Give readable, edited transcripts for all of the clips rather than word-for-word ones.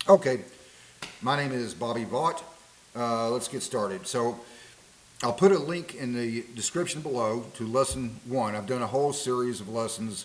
Okay, my name is Bobby Vaught. Let's get started. So I'll put a link in the description below to lesson 1. I've done a whole series of lessons,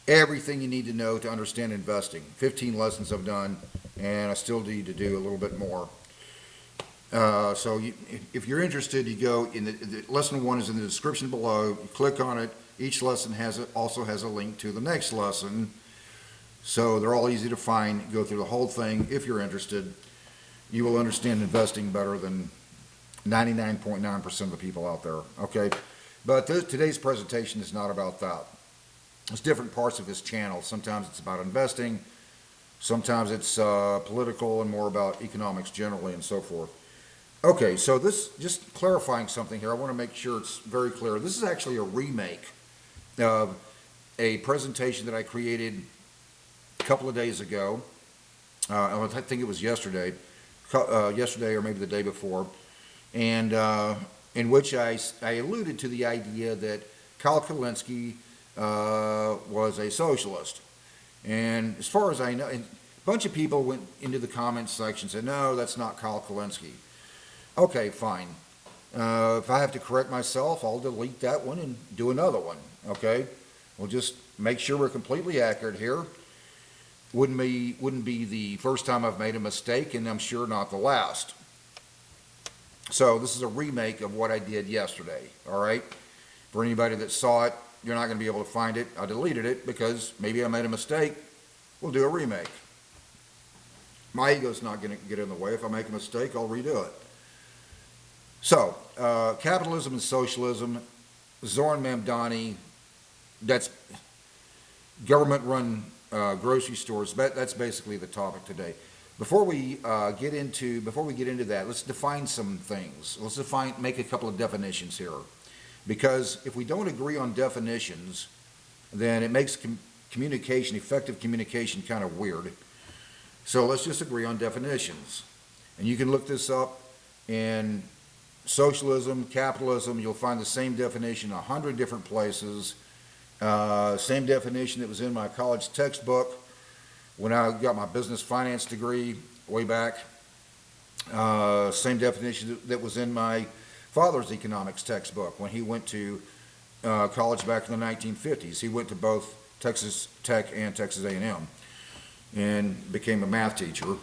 everything you need to know to understand investing. 15 lessons I've done, and I still need to do a little bit more. If you're interested, you go in the lesson 1 is in the description below. You click on it. Each lesson also has a link to the next lesson. So they're all easy to find. Go through the whole thing if you're interested. You will understand investing better than 99.9% of the people out there. Okay, but today's presentation is not about that. It's different parts of this channel. Sometimes it's about investing. Sometimes it's political and more about economics generally and so forth. Okay, so this, just clarifying something here, I want to make sure it's very clear. This is actually a remake of a presentation that I created a couple of days ago. I think it was yesterday or maybe the day before, and in which I alluded to the idea that Kulinski was a socialist. And as far as I know, a bunch of people went into the comments section and said, no, that's not Kulinski. Okay, fine. If I have to correct myself, I'll delete that one and do another one, okay? We'll just make sure we're completely accurate here. Wouldn't be the first time I've made a mistake, and I'm sure not the last. So this is a remake of what I did yesterday, all right? For anybody that saw it, you're not going to be able to find it. I deleted it because maybe I made a mistake. We'll do a remake. My ego's not going to get in the way. If I make a mistake, I'll redo it. So, Capitalism and Socialism, Zohran Mamdani, that's government-run grocery stores. That's basically the topic today. Before we get into that, let's define some things. Let's make a couple of definitions here, because if we don't agree on definitions, then it makes communication, effective communication, kind of weird. So let's just agree on definitions, and you can look this up in socialism, capitalism. You'll find the same definition 100 different places. Same definition that was in my college textbook when I got my business finance degree way back. Same definition that was in my father's economics textbook when he went to college back in the 1950s. He went to both Texas Tech and Texas A&M and became a math teacher.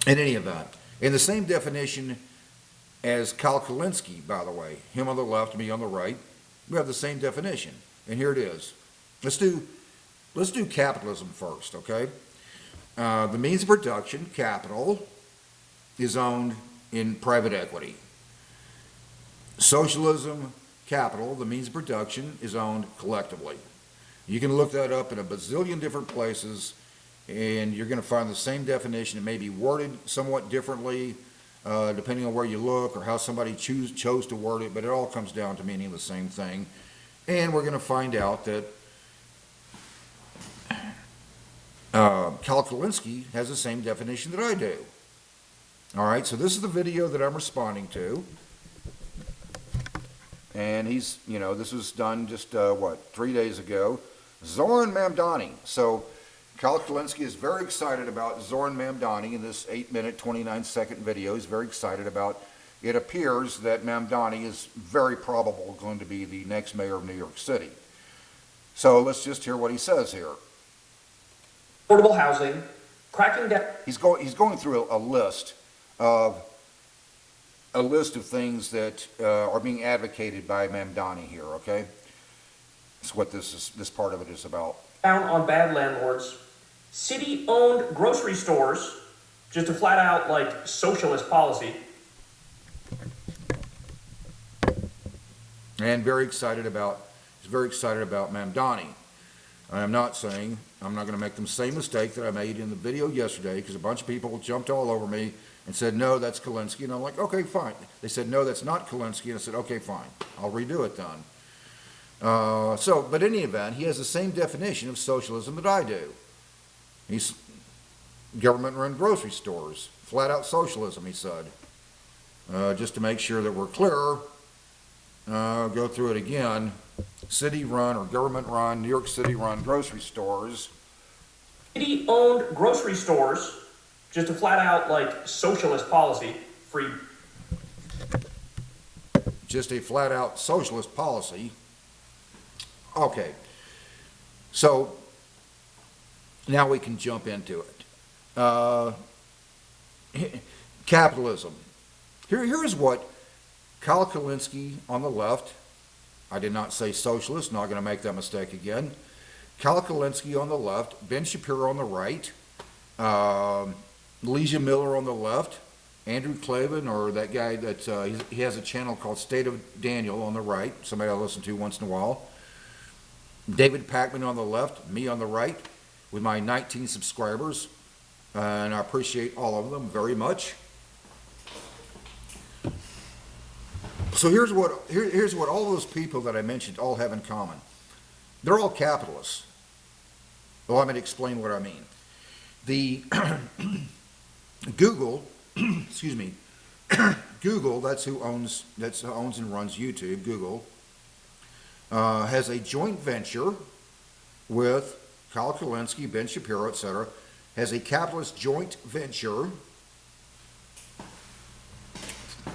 In any event, in the same definition as Kulinski, by the way, him on the left, me on the right, we have the same definition, and here it is. Let's do capitalism first, okay? The means of production, capital, is owned in private equity. Socialism, capital, the means of production, is owned collectively. You can look that up in a bazillion different places, and you're going to find the same definition. It may be worded somewhat differently, depending on where you look or how somebody chose to word it, but it all comes down to meaning the same thing. And we're going to find out that Kulinski has the same definition that I do. All right, so this is the video that I'm responding to. And he's, this was done just, 3 days ago. Zohran Mamdani. So Kulinski is very excited about Zohran Mamdani in this 8-minute, 29-second video. He's very excited about. It appears that Mamdani is very probable going to be the next mayor of New York City. So let's just hear what he says here. Affordable housing, cracking down. He's going through a list of things that are being advocated by Mamdani here. Okay, that's what this part of it is about. Down on bad landlords, city-owned grocery stores, just a flat-out socialist policy. And he's very excited about Mamdani. I'm not saying I'm not going to make the same mistake that I made in the video yesterday, because a bunch of people jumped all over me and said, no, that's Kulinski. And I'm like, okay, fine. They said, no, that's not Kulinski. And I said, okay, fine. I'll redo it then. But in any event, he has the same definition of socialism that I do. He's government-run grocery stores. Flat out socialism, he said. Just to make sure that we're clear, go through it again. City-run or government-run, New York City-run grocery stores City-owned grocery stores, just a flat-out, like, socialist policy, free. Just a flat-out socialist policy. Okay, so now we can jump into it. Capitalism. Here's what Kyle Kulinski on the left, I did not say socialist, not going to make that mistake again. Kyle Kulinski on the left, Ben Shapiro on the right, Leisha Miller on the left, Andrew Clavin, or that guy that he has a channel called State of Daniel on the right, somebody I listen to once in a while. David Packman on the left, me on the right, with my 19 subscribers, and I appreciate all of them very much. So here's what all those people that I mentioned all have in common. They're all capitalists. Well, I'm going to explain what I mean. The Google, excuse me, Google, that's who owns and runs YouTube, Google, has a joint venture with Kyle Kulinski, Ben Shapiro, etc., has a capitalist joint venture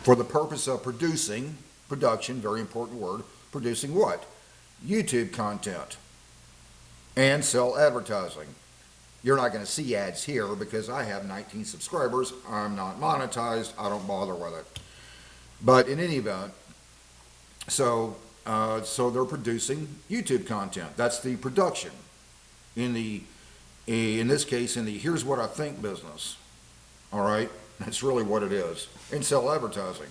for the purpose of production, very important word, producing what? YouTube content and sell advertising. You're not going to see ads here because I have 19 subscribers. I'm not monetized. I don't bother with it. But in any event, so they're producing YouTube content. That's the production in this case, in the here's what I think business. All right? That's really what it is. And sell advertising.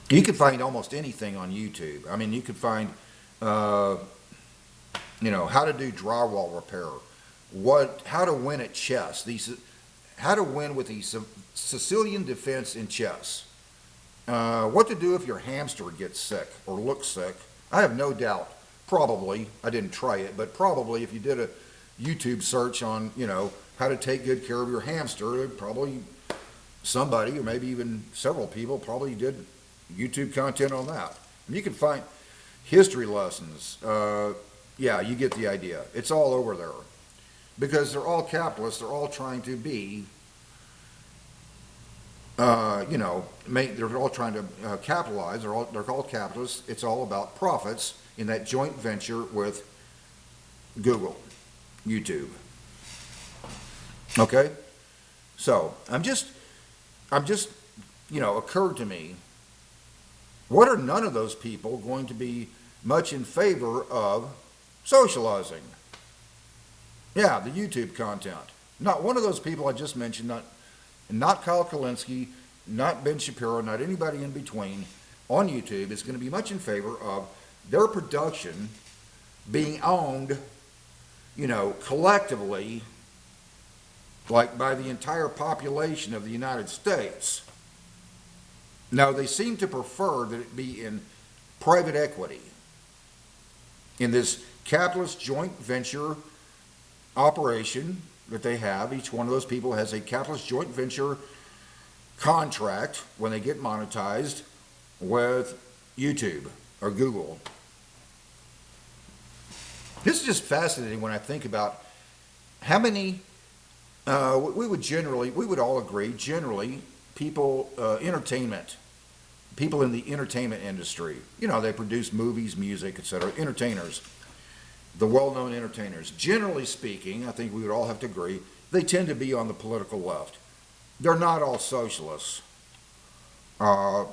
You can find almost anything on YouTube. I mean, you can find, how to do drywall repair, how to win at chess, how to win with the Sicilian defense in chess, what to do if your hamster gets sick or looks sick. I have no doubt, probably, I didn't try it, but probably if you did a YouTube search on, how to take good care of your hamster, probably somebody, or maybe even several people, probably did YouTube content on that. And you can find history lessons. Yeah, you get the idea. It's all over there. Because they're all capitalists. They're all trying to be, they're all trying to capitalize. They're all capitalists. It's all about profits in that joint venture with Google, YouTube. Okay? So, occurred to me, what are none of those people going to be much in favor of socializing? Yeah, the YouTube content. Not one of those people I just mentioned, not Kyle Kulinski, not Ben Shapiro, not anybody in between on YouTube is going to be much in favor of their production being owned, collectively, like by the entire population of the United States. No, they seem to prefer that it be in private equity, in this capitalist joint venture operation that they have. Each one of those people has a capitalist joint venture contract when they get monetized with YouTube or Google. This is just fascinating when I think about how many, we would all agree, generally, people, people in the entertainment industry, they produce movies, music, etc., entertainers, the well-known entertainers, generally speaking, I think we would all have to agree, they tend to be on the political left. They're not all socialists. A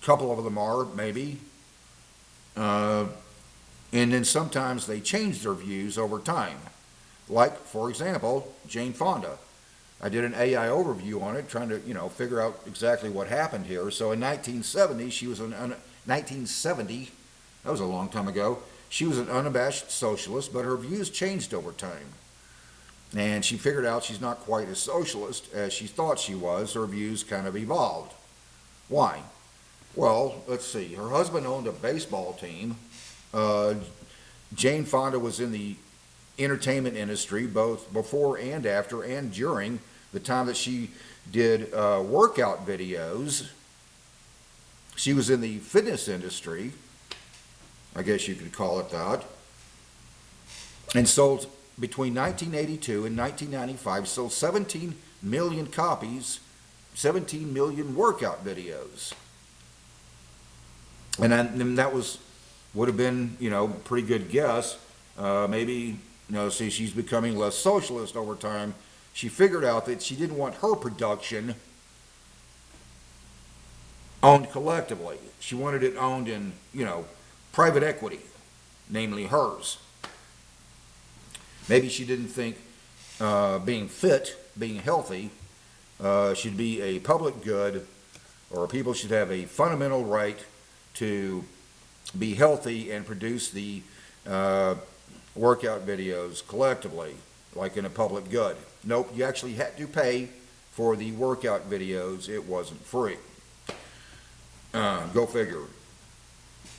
couple of them are, maybe. And then sometimes they change their views over time. Like, for example, Jane Fonda. I did an AI overview on it, trying to, figure out exactly what happened here. So in 1970, she was 1970, that was a long time ago, she was an unabashed socialist, but her views changed over time. And she figured out she's not quite as socialist as she thought she was. Her views kind of evolved. Why? Well, let's see. Her husband owned a baseball team. Jane Fonda was in the entertainment industry, both before and after and during the time that she did workout videos. She was in the fitness industry, I guess you could call it that, and sold between 1982 and 1995 sold 17 million copies, 17 million workout videos. And that would have been, pretty good guess. Maybe, see, she's becoming less socialist over time. She figured out that she didn't want her production owned collectively. She wanted it owned in, private equity, namely hers. Maybe she didn't think being fit, being healthy, should be a public good, or people should have a fundamental right to be healthy and produce the workout videos collectively, like in a public good. Nope, you actually had to pay for the workout videos. It wasn't free. Go figure.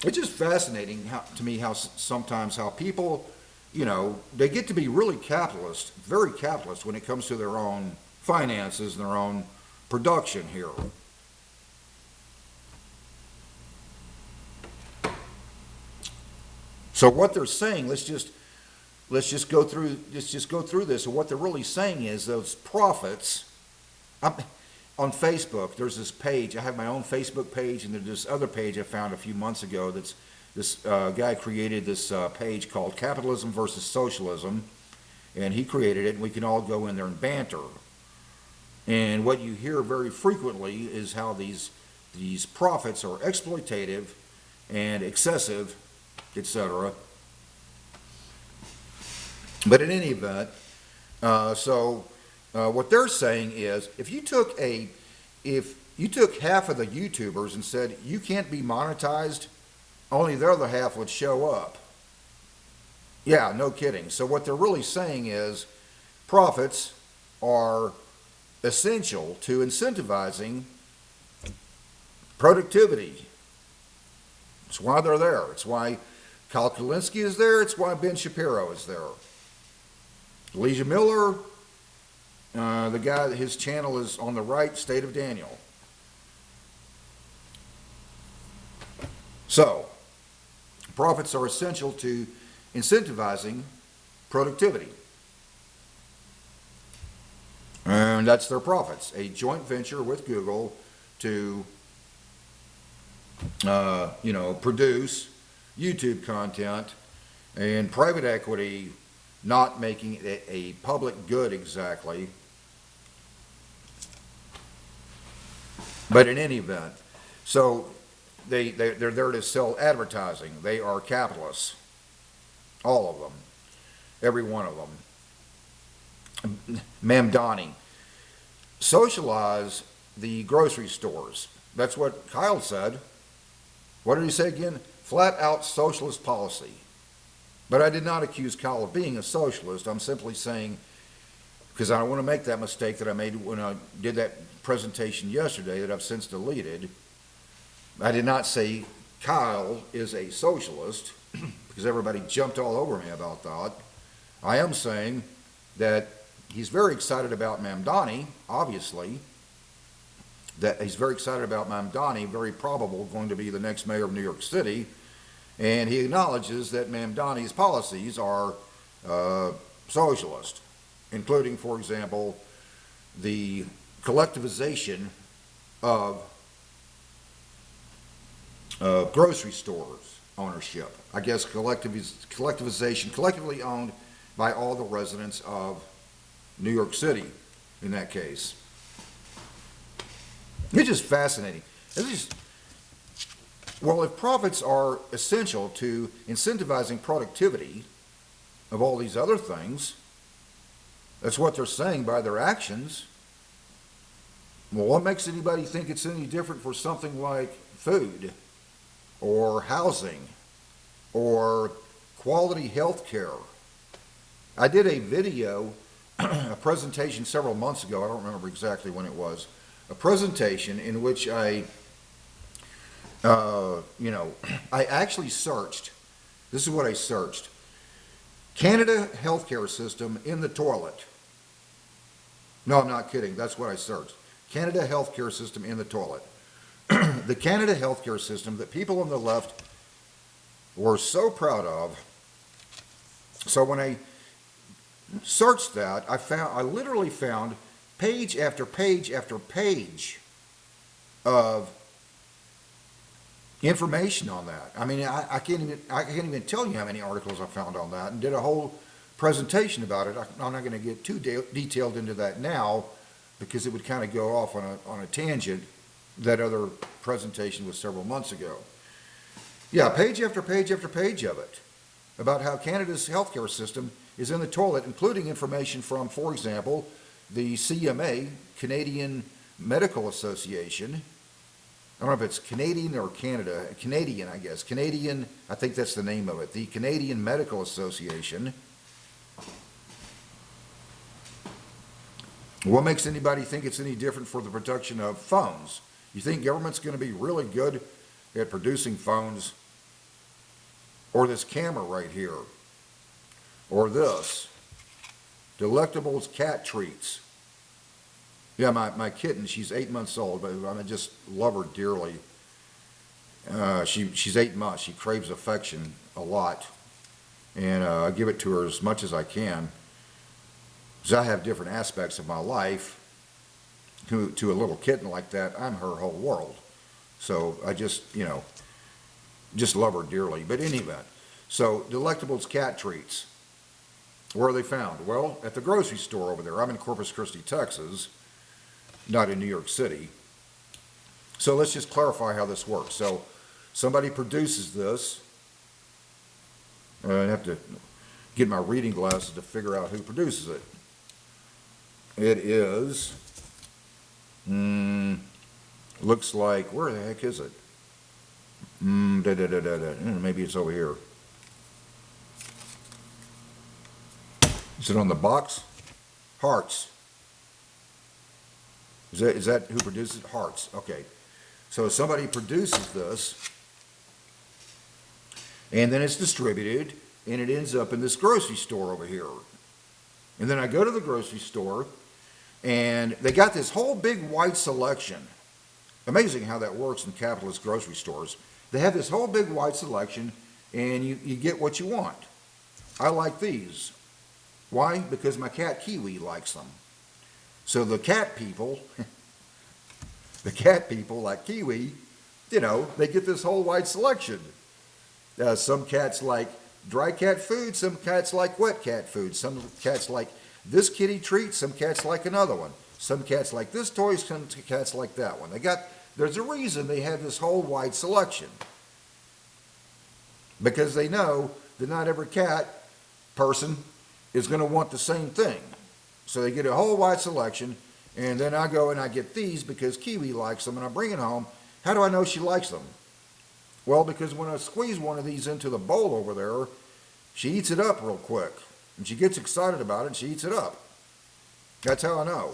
It's just fascinating to me how sometimes how people, they get to be really capitalist, very capitalist when it comes to their own finances and their own production here. So what they're saying, let's just go through this. And what they're really saying is those profits. On Facebook, there's this page. I have my own Facebook page, and there's this other page I found a few months ago. That's this guy created this page called Capitalism versus Socialism, and he created it. And we can all go in there and banter. And what you hear very frequently is how these profits are exploitative and excessive, etc. But in any event, what they're saying is, if you took half of the YouTubers and said you can't be monetized, only the other half would show up. Yeah, no kidding. So what they're really saying is profits are essential to incentivizing productivity. It's why they're there. It's why Kulinski is there. It's why Ben Shapiro is there. Elijah Miller, the guy, his channel is on the right, State of Daniel. So, profits are essential to incentivizing productivity. And that's their profits. A joint venture with Google to, produce YouTube content, and private equity not making it a public good exactly. But in any event, so they're there to sell advertising. They are capitalists. All of them. Every one of them. Mamdani. Socialize the grocery stores. That's what Kyle said. What did he say again? Flat out socialist policy. But I did not accuse Kyle of being a socialist. I'm simply saying, because I don't want to make that mistake that I made when I did that presentation yesterday that I've since deleted. I did not say Kyle is a socialist, because everybody jumped all over me about that. I am saying that he's very excited about Mamdani, obviously, that he's very excited about Mamdani, very probable going to be the next mayor of New York City, and he acknowledges that Mamdani's policies are socialist, including, for example, the collectivization of grocery stores ownership. I guess collectivization, collectively owned by all the residents of New York City, in that case. It's just fascinating. Well, if profits are essential to incentivizing productivity of all these other things, that's what they're saying by their actions. Well, what makes anybody think it's any different for something like food or housing or quality health care? I did a video, a presentation several months ago, I don't remember exactly when it was, a presentation in which I actually searched, this is what I searched, Canada healthcare system in the toilet. No, I'm not kidding, that's what I searched. Canada healthcare system in the toilet. The Canada healthcare system that people on the left were so proud of. So when searched that, I literally found page after page after page of information on that. I mean, I can't even tell you how many articles I found on that, and did a whole presentation about it. I'm not going to get too detailed into that now, because it would kind of go off on a tangent. That other presentation was several months ago. Yeah, page after page after page of it, about how Canada's healthcare system is in the toilet, including information from, for example, the CMA, Canadian Medical Association. I don't know if it's Canadian or Canada, Canadian, I guess. Canadian, I think that's the name of it. The Canadian Medical Association. What makes anybody think it's any different for the production of phones? You think government's going to be really good at producing phones? Or this camera right here? Or this? Delectables cat treats. Yeah, my kitten, she's 8 months old, but I just love her dearly. She's 8 months. She craves affection a lot. And I give it to her as much as I can. Because I have different aspects of my life. To a little kitten like that, I'm her whole world. So I just, just love her dearly. But in any event, so Delectables cat treats. Where are they found? Well, at the grocery store over there. I'm in Corpus Christi, Texas, not in New York City. So let's just clarify how this works. So somebody produces this. I have to get my reading glasses to figure out who produces it. It is, looks like, where the heck is it? Maybe it's over here. Is it on the box? Hearts. Is that who produces it? Hearts. Okay. So somebody produces this, and then it's distributed, and it ends up in this grocery store over here. And then I go to the grocery store, and they got this whole big wide selection. Amazing how that works in capitalist grocery stores. They have this whole big wide selection, and you get what you want. I like these. Why? Because my cat Kiwi likes them. So the cat people, like Kiwi, they get this whole wide selection. Some cats like dry cat food, some cats like wet cat food, some cats like this kitty treat, some cats like another one. Some cats like this toy, some cats like that one. There's a reason they have this whole wide selection. Because they know that not every cat person is going to want the same thing. So they get a whole wide selection, and then I go and I get these because Kiwi likes them, and I bring it home. How do I know she likes them? Well, because when I squeeze one of these into the bowl over there, she eats it up real quick. And she gets excited about it, and she eats it up. That's how I know.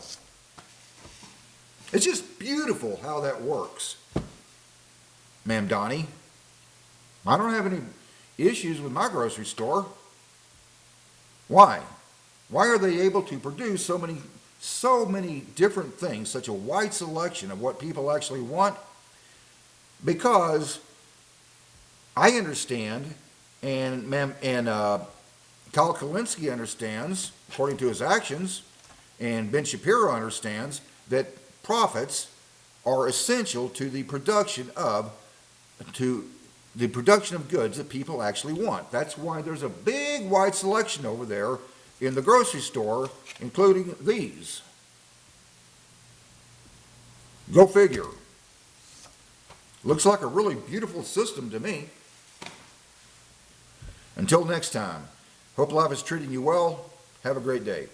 It's just beautiful how that works. Mamdani, I don't have any issues with my grocery store. Why? Why are they able to produce so many different things, such a wide selection of what people actually want? Because I understand, and Kyle Kulinski understands, according to his actions, and Ben Shapiro understands, that profits are essential to the production of goods that people actually want. That's why there's a big wide selection over there in the grocery store, including these. Go figure. Looks like a really beautiful system to me. Until next time, hope life is treating you well. Have a great day.